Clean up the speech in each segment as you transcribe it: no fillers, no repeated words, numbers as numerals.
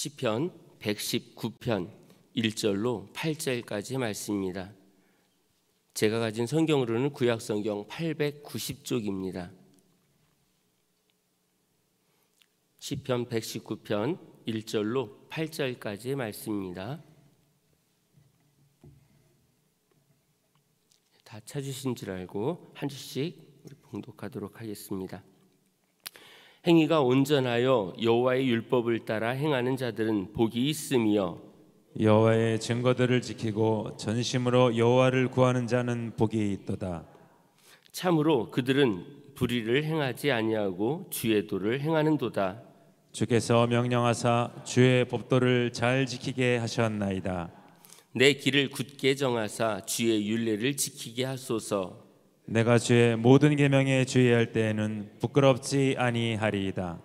시편 119편 1절로 8절까지 말씀입니다. 제가 가진 성경으로는 구약성경 890쪽입니다. 시편 119편 1절로 8절까지의 말씀입니다. 다 찾으신 줄 알고 한 절씩 우리 봉독하도록 하겠습니다. 행위가 온전하여 여호와의 율법을 따라 행하는 자들은 복이 있으며 여호와의 증거들을 지키고 전심으로 여호와를 구하는 자는 복이 있도다. 참으로 그들은 불의를 행하지 아니하고 주의 도를 행하는도다. 주께서 명령하사 주의 법도를 잘 지키게 하셨나이다. 내 길을 굳게 정하사 주의 율례를 지키게 하소서. 내가 주의 모든 계명에 주의할 때에는 부끄럽지 아니하리이다.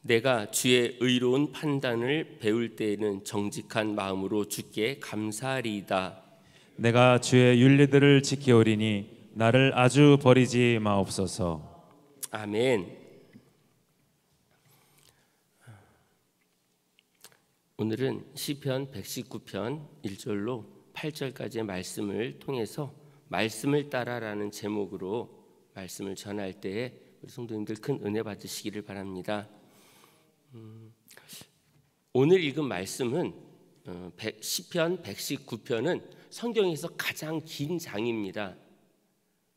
내가 주의 의로운 판단을 배울 때에는 정직한 마음으로 주께 감사하리이다. 내가 주의 율례들을 지키오리니 나를 아주 버리지 마옵소서. 아멘. 오늘은 시편 119편 1절로 8절까지의 말씀을 통해서 말씀을 따라라는 제목으로 말씀을 전할 때에 우리 성도님들 큰 은혜 받으시기를 바랍니다. 오늘 읽은 말씀은 시편 119편은 성경에서 가장 긴 장입니다.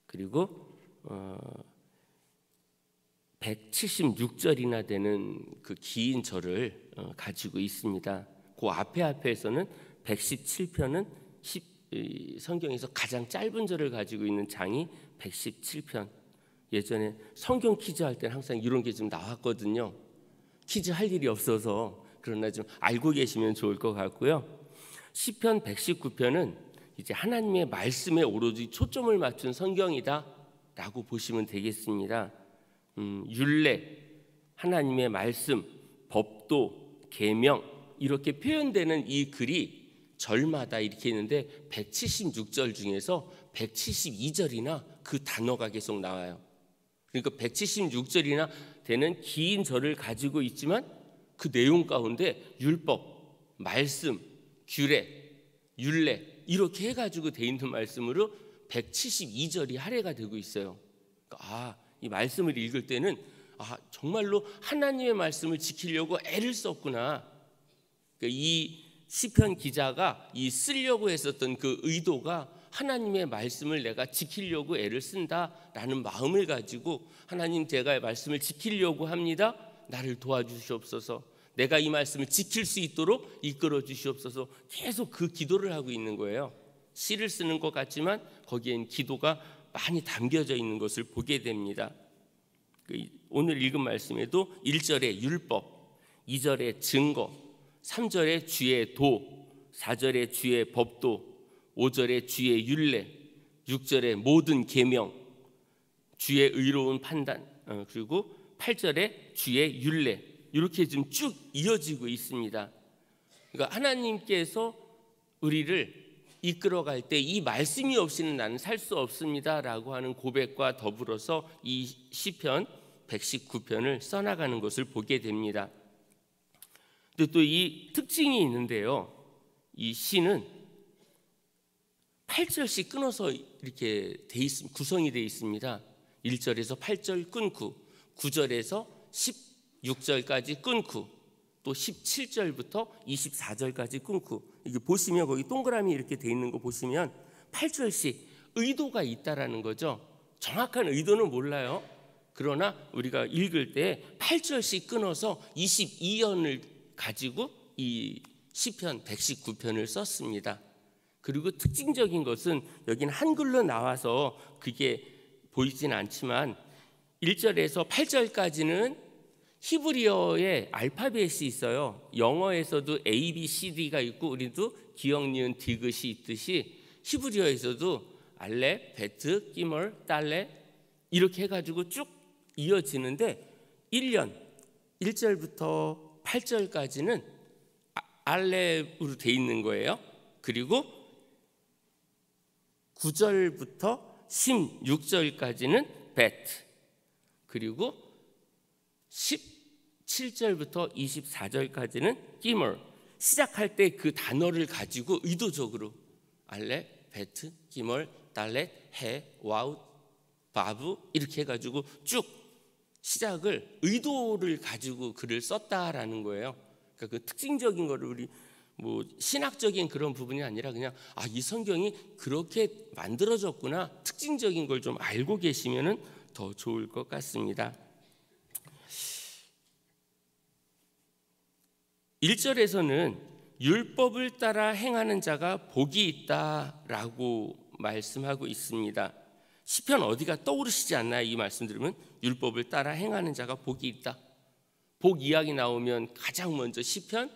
그리고 176절이나 되는 그 긴 절을 가지고 있습니다. 그 앞에서는 117편은 성경에서 가장 짧은 절을 가지고 있는 장이 117편. 예전에 성경 퀴즈 할 때는 항상 이런 게 좀 나왔거든요. 퀴즈 할 일이 없어서. 그러나 좀 알고 계시면 좋을 것 같고요. 시편 119편은 이제 하나님의 말씀에 오로지 초점을 맞춘 성경이다 라고 보시면 되겠습니다. 율례, 하나님의 말씀, 법도, 계명 이렇게 표현되는 이 글이 절마다 이렇게 있는데 176절 중에서 172절이나 그 단어가 계속 나와요. 그러니까 176절이나 되는 긴 절을 가지고 있지만 그 내용 가운데 율법, 말씀, 규례, 율례 이렇게 해가지고 돼 있는 말씀으로 172절이 할애가 되고 있어요. 그러니까 이 말씀을 읽을 때는 정말로 하나님의 말씀을 지키려고 애를 썼구나. 그러니까 이 시편 기자가 이 쓰려고 했었던 그 의도가 하나님의 말씀을 내가 지키려고 애를 쓴다라는 마음을 가지고 하나님 제가 말씀을 지키려고 합니다. 나를 도와주시옵소서. 내가 이 말씀을 지킬 수 있도록 이끌어 주시옵소서. 계속 그 기도를 하고 있는 거예요. 시를 쓰는 것 같지만 거기엔 기도가 많이 담겨져 있는 것을 보게 됩니다. 오늘 읽은 말씀에도 1절에 율법, 2절에 증거, 3절에 주의 도, 4절에 주의 법도, 5절에 주의 율례, 6절에 모든 계명, 주의 의로운 판단, 그리고 8절에 주의 율례 이렇게 좀 쭉 이어지고 있습니다. 그러니까 하나님께서 우리를 이끌어갈 때 이 말씀이 없이는 나는 살 수 없습니다라고 하는 고백과 더불어서 이 시편 119편을 써나가는 것을 보게 됩니다. 근데 또 이 특징이 있는데요. 이 시는 8절씩 끊어서 이렇게 구성이 되어 있습니다. 1절에서 8절 끊고 9절에서 16절까지 끊고 또 17절부터 24절까지 끊고 이게 보시면 거기 동그라미 이렇게 돼 있는 거 보시면 8절씩 의도가 있다라는 거죠. 정확한 의도는 몰라요. 그러나 우리가 읽을 때 8절씩 끊어서 22연을 가지고 이 시편 119편을 썼습니다. 그리고 특징적인 것은 여기는 한글로 나와서 그게 보이진 않지만 1절에서 8절까지는 히브리어의 알파벳이 있어요. 영어에서도 A, B, C, D가 있고 우리도 기역, 니은, 디귿이 있듯이 히브리어에서도 알렙, 베트, 끼멀, 달렛 이렇게 해가지고 쭉 이어지는데 1절부터 8절까지는 알렙으로 돼 있는 거예요. 그리고 9절부터 16절까지는 베트, 그리고 7절부터 24절까지는 기멀, 시작할 때 그 단어를 가지고 의도적으로 알렛, 베트, 기멀, 달렛, 해, 와우, 바브 이렇게 해가지고 쭉 시작을 의도를 가지고 글을 썼다라는 거예요. 그러니까 그 특징적인 거를 우리 뭐 신학적인 그런 부분이 아니라 그냥 이 성경이 그렇게 만들어졌구나, 특징적인 걸 좀 알고 계시면은 더 좋을 것 같습니다. 1절에서는 율법을 따라 행하는 자가 복이 있다라고 말씀하고 있습니다. 시편 어디가 떠오르시지 않나요? 이 말씀 들으면 율법을 따라 행하는 자가 복이 있다. 복 이야기 나오면 가장 먼저 시편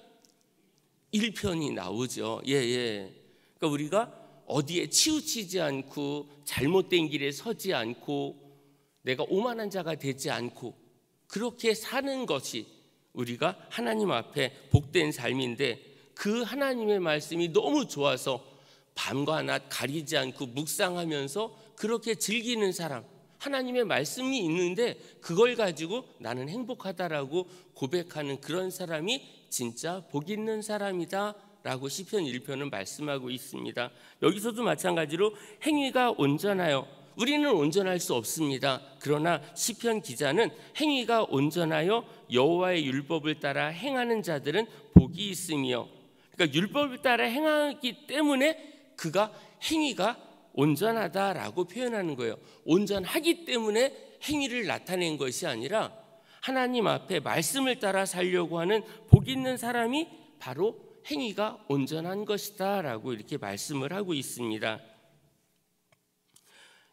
1편이 나오죠. 그러니까 우리가 어디에 치우치지 않고 잘못된 길에 서지 않고 내가 오만한 자가 되지 않고 그렇게 사는 것이 우리가 하나님 앞에 복된 삶인데, 그 하나님의 말씀이 너무 좋아서 밤과 낮 가리지 않고 묵상하면서 그렇게 즐기는 사람, 하나님의 말씀이 있는데 그걸 가지고 나는 행복하다라고 고백하는 그런 사람이 진짜 복 있는 사람이다 라고 시편 1편은 말씀하고 있습니다. 여기서도 마찬가지로 행위가 온전하여, 우리는 온전할 수 없습니다. 그러나 시편 기자는 행위가 온전하여 여호와의 율법을 따라 행하는 자들은 복이 있으며, 그러니까 율법을 따라 행하기 때문에 그가 행위가 온전하다라고 표현하는 거예요. 온전하기 때문에 행위를 나타낸 것이 아니라 하나님 앞에 말씀을 따라 살려고 하는 복 있는 사람이 바로 행위가 온전한 것이다 라고 이렇게 말씀을 하고 있습니다.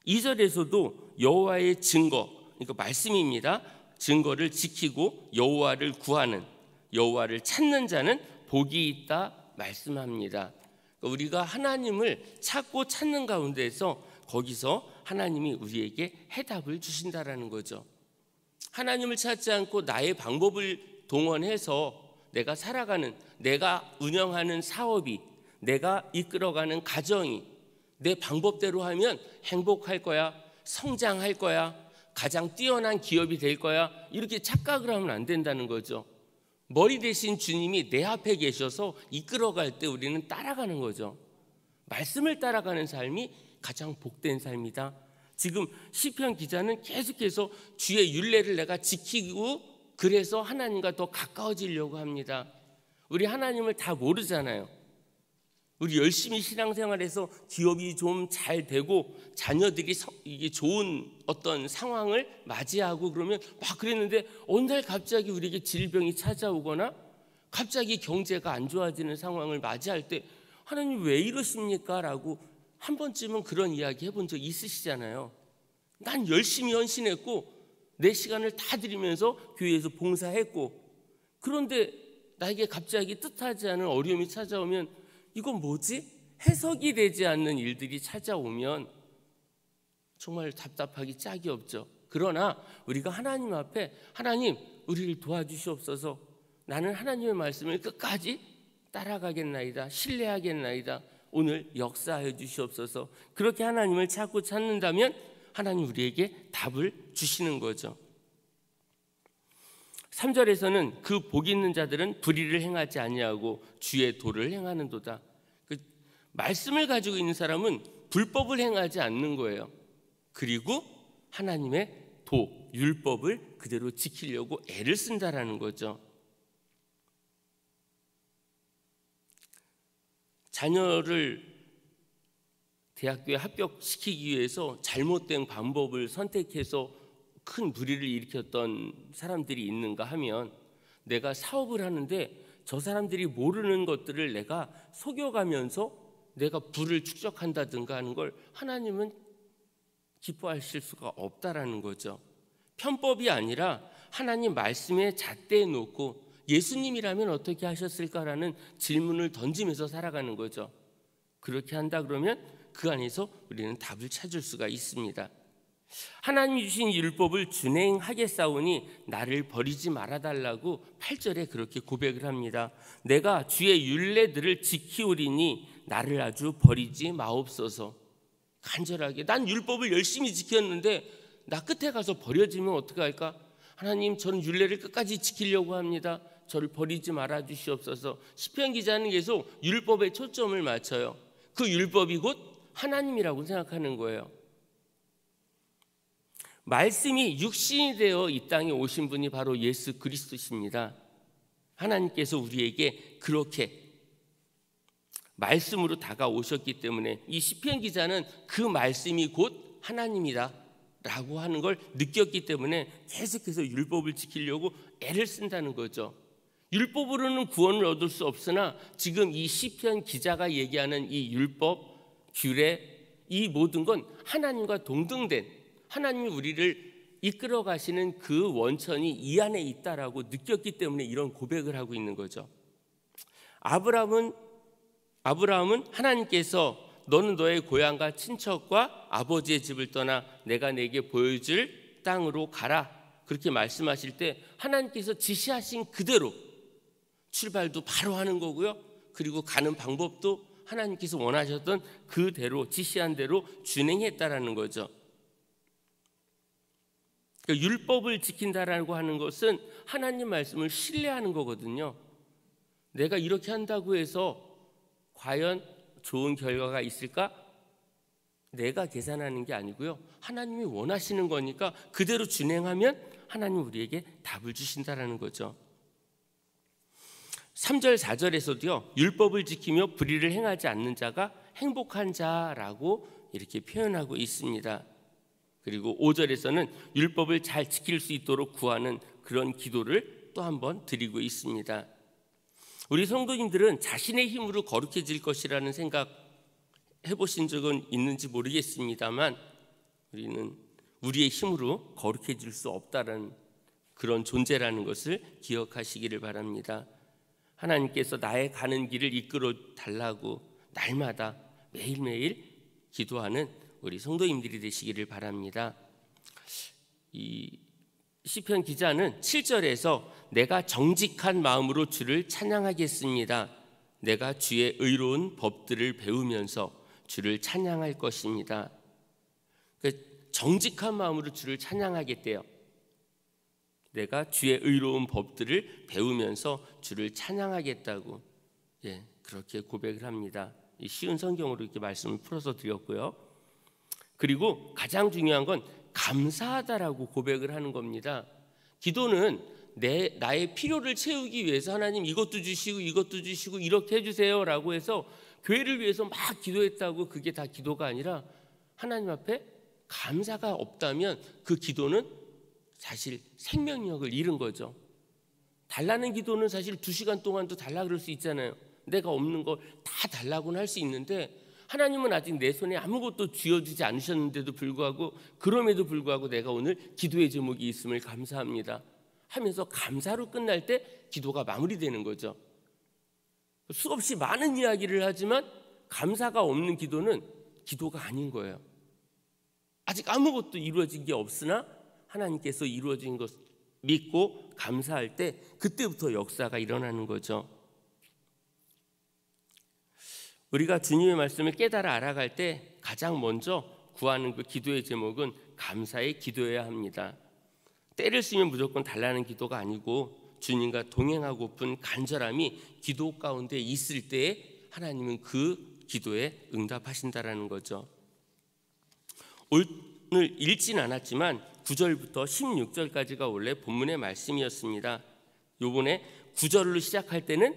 2절에서도 여호와의 증거, 그러니까 말씀입니다. 증거를 지키고 여호와를 구하는, 여호와를 찾는 자는 복이 있다 말씀합니다. 그러니까 우리가 하나님을 찾고 찾는 가운데서 거기서 하나님이 우리에게 해답을 주신다라는 거죠. 하나님을 찾지 않고 나의 방법을 동원해서 내가 살아가는, 내가 운영하는 사업이, 내가 이끌어가는 가정이 내 방법대로 하면 행복할 거야, 성장할 거야, 가장 뛰어난 기업이 될 거야, 이렇게 착각을 하면 안 된다는 거죠. 머리 대신 주님이 내 앞에 계셔서 이끌어갈 때 우리는 따라가는 거죠. 말씀을 따라가는 삶이 가장 복된 삶이다. 지금 시편 기자는 계속해서 주의 율례를 내가 지키고 그래서 하나님과 더 가까워지려고 합니다. 우리 하나님을 다 모르잖아요. 우리 열심히 신앙생활해서 기업이 좀 잘 되고 자녀들이 이게 좋은 어떤 상황을 맞이하고 그러면 막 그랬는데 어느 날 갑자기 우리에게 질병이 찾아오거나 갑자기 경제가 안 좋아지는 상황을 맞이할 때 하나님 왜 이러십니까? 라고 한 번쯤은 그런 이야기 해본 적 있으시잖아요. 난 열심히 헌신했고 내 시간을 다 드리면서 교회에서 봉사했고, 그런데 나에게 갑자기 뜻하지 않은 어려움이 찾아오면 이건 뭐지? 해석이 되지 않는 일들이 찾아오면 정말 답답하기 짝이 없죠. 그러나 우리가 하나님 앞에 하나님 우리를 도와주시옵소서, 나는 하나님의 말씀을 끝까지 따라가겠나이다, 신뢰하겠나이다, 오늘 역사하여 주시옵소서, 그렇게 하나님을 찾고 찾는다면 하나님 우리에게 답을 주시는 거죠. 3절에서는 그 복 있는 자들은 불의를 행하지 아니하고 주의 도를 행하는도다. 그 말씀을 가지고 있는 사람은 불법을 행하지 않는 거예요. 그리고 하나님의 도, 율법을 그대로 지키려고 애를 쓴다라는 거죠. 자녀를 대학교에 합격시키기 위해서 잘못된 방법을 선택해서 큰 불의를 일으켰던 사람들이 있는가 하면, 내가 사업을 하는데 저 사람들이 모르는 것들을 내가 속여가면서 내가 부를 축적한다든가 하는 걸 하나님은 기뻐하실 수가 없다라는 거죠. 편법이 아니라 하나님 말씀에 잣대에 놓고 예수님이라면 어떻게 하셨을까라는 질문을 던지면서 살아가는 거죠. 그렇게 한다 그러면 그 안에서 우리는 답을 찾을 수가 있습니다. 하나님이 주신 율법을 준행하겠사오니 나를 버리지 말아달라고 8절에 그렇게 고백을 합니다. 내가 주의 율례들을 지키오리니 나를 아주 버리지 마옵소서. 간절하게 난 율법을 열심히 지켰는데 나 끝에 가서 버려지면 어떡할까? 하나님, 저는 율례를 끝까지 지키려고 합니다. 저를 버리지 말아 주시옵소서. 시편 기자는 계속 율법에 초점을 맞춰요. 그 율법이 곧 하나님이라고 생각하는 거예요. 말씀이 육신이 되어 이 땅에 오신 분이 바로 예수 그리스도십니다. 하나님께서 우리에게 그렇게 말씀으로 다가오셨기 때문에 이 시편 기자는 그 말씀이 곧 하나님이다 라고 하는 걸 느꼈기 때문에 계속해서 율법을 지키려고 애를 쓴다는 거죠. 율법으로는 구원을 얻을 수 없으나 지금 이 시편 기자가 얘기하는 이 율법, 규례, 이 모든 건 하나님과 동등된, 하나님이 우리를 이끌어 가시는 그 원천이 이 안에 있다라고 느꼈기 때문에 이런 고백을 하고 있는 거죠. 아브라함은 하나님께서 너는 너의 고향과 친척과 아버지의 집을 떠나 내가 내게 보여줄 땅으로 가라, 그렇게 말씀하실 때 하나님께서 지시하신 그대로 출발도 바로 하는 거고요. 그리고 가는 방법도 하나님께서 원하셨던 그대로, 지시한 대로 준행했다라는 거죠. 그러니까 율법을 지킨다라고 하는 것은 하나님 말씀을 신뢰하는 거거든요. 내가 이렇게 한다고 해서 과연 좋은 결과가 있을까? 내가 계산하는 게 아니고요. 하나님이 원하시는 거니까 그대로 준행하면 하나님 우리에게 답을 주신다라는 거죠. 3절 4절에서도요. 율법을 지키며 불의를 행하지 않는 자가 행복한 자라고 이렇게 표현하고 있습니다. 그리고 5절에서는 율법을 잘 지킬 수 있도록 구하는 그런 기도를 또 한 번 드리고 있습니다. 우리 성도님들은 자신의 힘으로 거룩해질 것이라는 생각 해보신 적은 있는지 모르겠습니다만 우리는 우리의 힘으로 거룩해질 수 없다는 그런 존재라는 것을 기억하시기를 바랍니다. 하나님께서 나의 가는 길을 이끌어 달라고 날마다 매일매일 기도하는 우리 성도님들이 되시기를 바랍니다. 이 시편 기자는 7절에서 내가 정직한 마음으로 주를 찬양하겠습니다. 내가 주의 의로운 법들을 배우면서 주를 찬양할 것입니다. 정직한 마음으로 주를 찬양하겠대요. 내가 주의 의로운 법들을 배우면서 주를 찬양하겠다고 그렇게 고백을 합니다. 쉬운 성경으로 이렇게 말씀을 풀어서 드렸고요. 그리고 가장 중요한 건 감사하다라고 고백을 하는 겁니다. 기도는 나의 필요를 채우기 위해서 하나님 이것도 주시고 이것도 주시고 이렇게 해주세요 라고 해서 교회를 위해서 막 기도했다고 그게 다 기도가 아니라 하나님 앞에 감사가 없다면 그 기도는 사실 생명력을 잃은 거죠. 달라는 기도는 사실 2시간 동안도 달라 그럴 수 있잖아요. 내가 없는 거 다 달라고는 할 수 있는데 하나님은 아직 내 손에 아무것도 쥐어주지 않으셨는데도 불구하고, 그럼에도 불구하고 내가 오늘 기도의 제목이 있음을 감사합니다 하면서 감사로 끝날 때 기도가 마무리되는 거죠. 수없이 많은 이야기를 하지만 감사가 없는 기도는 기도가 아닌 거예요. 아직 아무것도 이루어진 게 없으나 하나님께서 이루어진 것 믿고 감사할 때 그때부터 역사가 일어나는 거죠. 우리가 주님의 말씀을 깨달아 알아갈 때 가장 먼저 구하는 그 기도의 제목은 감사의 기도여야 합니다. 때를 쓰면 무조건 달라는 기도가 아니고 주님과 동행하고픈 간절함이 기도 가운데 있을 때에 하나님은 그 기도에 응답하신다라는 거죠. 오늘 읽진 않았지만 9절부터 16절까지가 원래 본문의 말씀이었습니다. 요번에 9절로 시작할 때는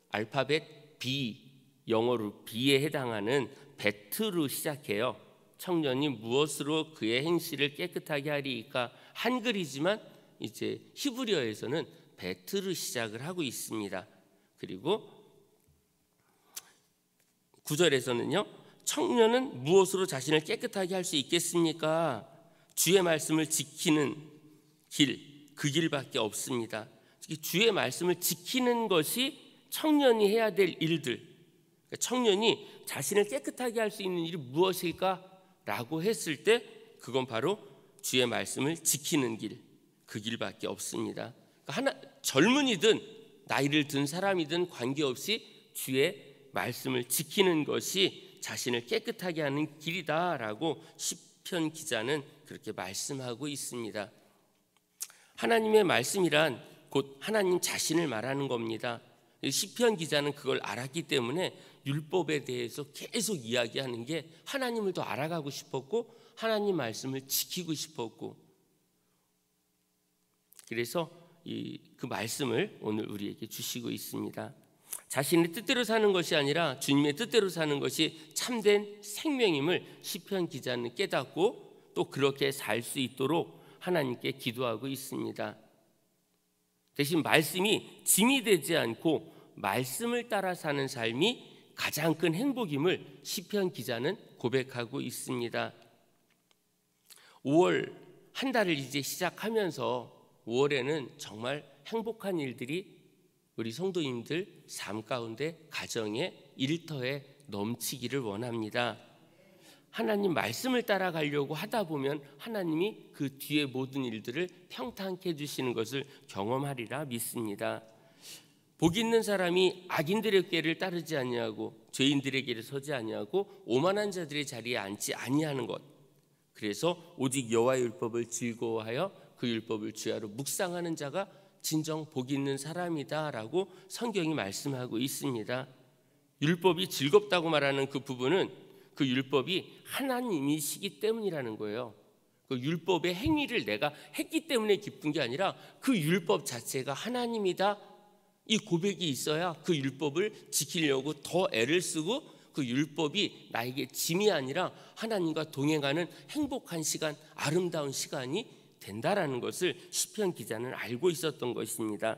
알파벳 B, 영어로 B에 해당하는 베트로 시작해요. 청년이 무엇으로 그의 행실을 깨끗하게 하리이까, 한글이지만 이제 히브리어에서는 베트로 시작을 하고 있습니다. 그리고 9절에서는요. 청년은 무엇으로 자신을 깨끗하게 할 수 있겠습니까? 주의 말씀을 지키는 길, 그 길밖에 없습니다. 주의 말씀을 지키는 것이 청년이 해야 될 일들, 청년이 자신을 깨끗하게 할 수 있는 일이 무엇일까라고 했을 때 그건 바로 주의 말씀을 지키는 길, 그 길밖에 없습니다. 젊은이든 나이를 든 사람이든 관계없이 주의 말씀을 지키는 것이 자신을 깨끗하게 하는 길이다라고 시편 기자는 그렇게 말씀하고 있습니다. 하나님의 말씀이란 곧 하나님 자신을 말하는 겁니다. 시편 기자는 그걸 알았기 때문에 율법에 대해서 계속 이야기하는 게 하나님을 더 알아가고 싶었고 하나님 말씀을 지키고 싶었고, 그래서 그 말씀을 오늘 우리에게 주시고 있습니다. 자신의 뜻대로 사는 것이 아니라 주님의 뜻대로 사는 것이 참된 생명임을 시편 기자는 깨닫고 또 그렇게 살 수 있도록 하나님께 기도하고 있습니다. 대신 말씀이 짐이 되지 않고 말씀을 따라 사는 삶이 가장 큰 행복임을 시편 기자는 고백하고 있습니다. 5월 한 달을 이제 시작하면서 5월에는 정말 행복한 일들이 우리 성도님들 삶 가운데 가정에 일터에 넘치기를 원합니다. 하나님 말씀을 따라가려고 하다 보면 하나님이 그 뒤에 모든 일들을 평탄케 해주시는 것을 경험하리라 믿습니다. 복 있는 사람이 악인들의 꾀를 따르지 아니하고 죄인들의 길에 서지 아니하고 오만한 자들의 자리에 앉지 아니하는 것. 그래서 오직 여호와의 율법을 즐거워하여 그 율법을 주야로 묵상하는 자가 진정 복 있는 사람이다라고 성경이 말씀하고 있습니다. 율법이 즐겁다고 말하는 그 부분은 그 율법이 하나님이시기 때문이라는 거예요. 그 율법의 행위를 내가 했기 때문에 기쁜 게 아니라 그 율법 자체가 하나님이다, 이 고백이 있어야 그 율법을 지키려고 더 애를 쓰고 그 율법이 나에게 짐이 아니라 하나님과 동행하는 행복한 시간, 아름다운 시간이 된다라는 것을 시편 기자는 알고 있었던 것입니다.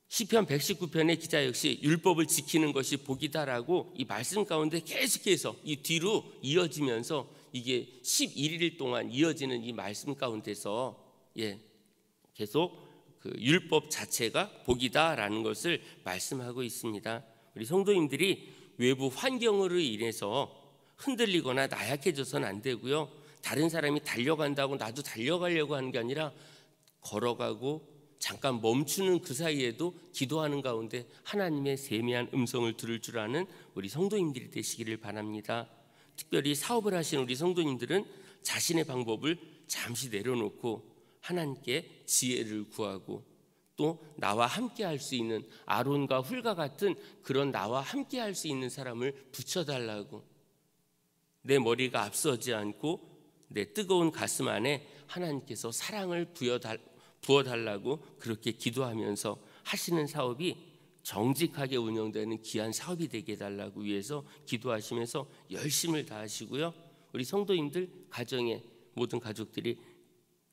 시편 119편의 기자 역시 율법을 지키는 것이 복이다라고 이 말씀 가운데 계속해서 이 뒤로 이어지면서 이게 11일 동안 이어지는 이 말씀 가운데서 계속 그 율법 자체가 복이다라는 것을 말씀하고 있습니다. 우리 성도님들이 외부 환경으로 인해서 흔들리거나 나약해져서는 안 되고요. 다른 사람이 달려간다고 나도 달려가려고 하는 게 아니라 걸어가고 잠깐 멈추는 그 사이에도 기도하는 가운데 하나님의 세미한 음성을 들을 줄 아는 우리 성도님들이 되시기를 바랍니다. 특별히 사업을 하시는 우리 성도님들은 자신의 방법을 잠시 내려놓고 하나님께 지혜를 구하고 또 나와 함께 할 수 있는 아론과 훌과 같은 그런 나와 함께 할 수 있는 사람을 붙여달라고, 내 머리가 앞서지 않고 내 뜨거운 가슴 안에 하나님께서 사랑을 부어달라고 그렇게 기도하면서 하시는 사업이 정직하게 운영되는 귀한 사업이 되게 해달라고 위해서 기도하시면서 열심을 다하시고요. 우리 성도님들 가정의 모든 가족들이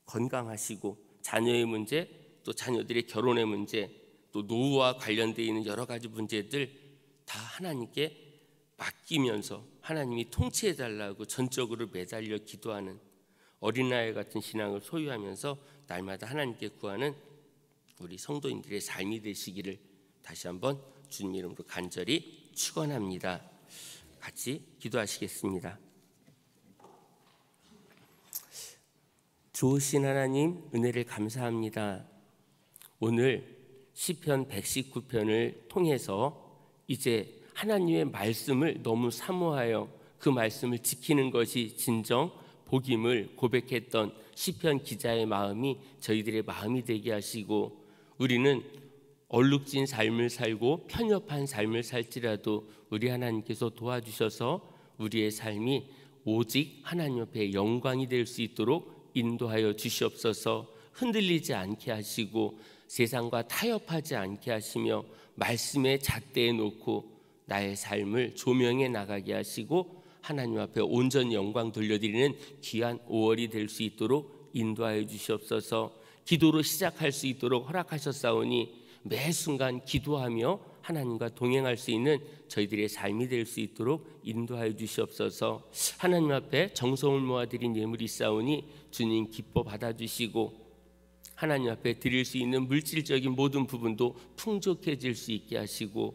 건강하시고 자녀의 문제, 또 자녀들의 결혼의 문제, 또 노후와 관련되어 있는 여러 가지 문제들 다 하나님께 맡기면서 하나님이 통치해달라고 전적으로 매달려 기도하는 어린아이 같은 신앙을 소유하면서 날마다 하나님께 구하는 우리 성도님들의 삶이 되시기를 다시 한번 주님 이름으로 간절히 축원합니다. 같이 기도하시겠습니다. 좋으신 하나님, 은혜를 감사합니다. 오늘 시편 119편을 통해서 이제 하나님의 말씀을 너무 사모하여 그 말씀을 지키는 것이 진정 복임을 고백했던 시편 기자의 마음이 저희들의 마음이 되게 하시고, 우리는 얼룩진 삶을 살고 편협한 삶을 살지라도 우리 하나님께서 도와주셔서 우리의 삶이 오직 하나님 앞에 영광이 될 수 있도록 인도하여 주시옵소서. 흔들리지 않게 하시고 세상과 타협하지 않게 하시며 말씀에 잣대에 놓고 나의 삶을 조명해 나가게 하시고 하나님 앞에 온전히 영광 돌려드리는 귀한 5월이 될 수 있도록 인도하여 주시옵소서. 기도로 시작할 수 있도록 허락하셨사오니 매 순간 기도하며 하나님과 동행할 수 있는 저희들의 삶이 될 수 있도록 인도하여 주시옵소서. 하나님 앞에 정성을 모아드린 예물이 있사오니 주님 기뻐 받아주시고 하나님 앞에 드릴 수 있는 물질적인 모든 부분도 풍족해질 수 있게 하시고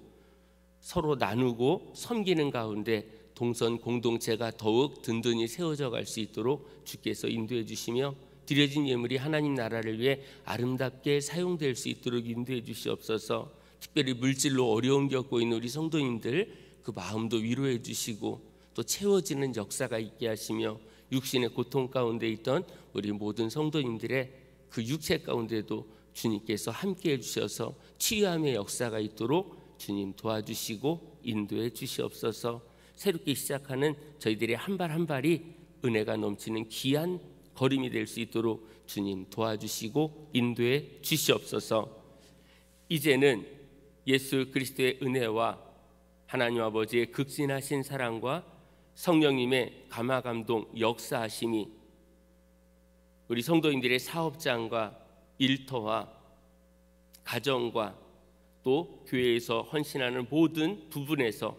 서로 나누고 섬기는 가운데 동선 공동체가 더욱 든든히 세워져 갈 수 있도록 주께서 인도해 주시며 드려진 예물이 하나님 나라를 위해 아름답게 사용될 수 있도록 인도해 주시옵소서. 특별히 물질로 어려움 겪고 있는 우리 성도님들 그 마음도 위로해 주시고 또 채워지는 역사가 있게 하시며 육신의 고통 가운데 있던 우리 모든 성도님들의 그 육체 가운데도 주님께서 함께해 주셔서 치유함의 역사가 있도록 주님 도와주시고 인도해 주시옵소서. 새롭게 시작하는 저희들의 한 발 한 발이 은혜가 넘치는 귀한 걸음이 될 수 있도록 주님 도와주시고 인도해 주시옵소서. 이제는 예수 그리스도의 은혜와 하나님 아버지의 극진하신 사랑과 성령님의 감화감동 역사하심이 우리 성도인들의 사업장과 일터와 가정과 또 교회에서 헌신하는 모든 부분에서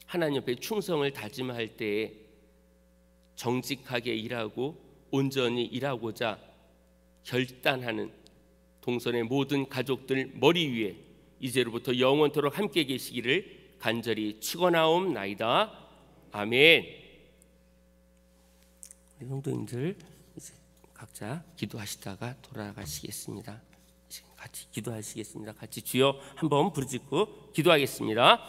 하나님 앞에 충성을 다짐할 때에 정직하게 일하고 온전히 일하고자 결단하는 동선의 모든 가족들 머리 위에 이제로부터 영원토록 함께 계시기를 간절히 축원하옵나이다. 아멘. 우리 성도님들 이제 각자 기도하시다가 돌아가시겠습니다. 같이 기도하시겠습니다. 같이 주여 한번 부르짖고 기도하겠습니다.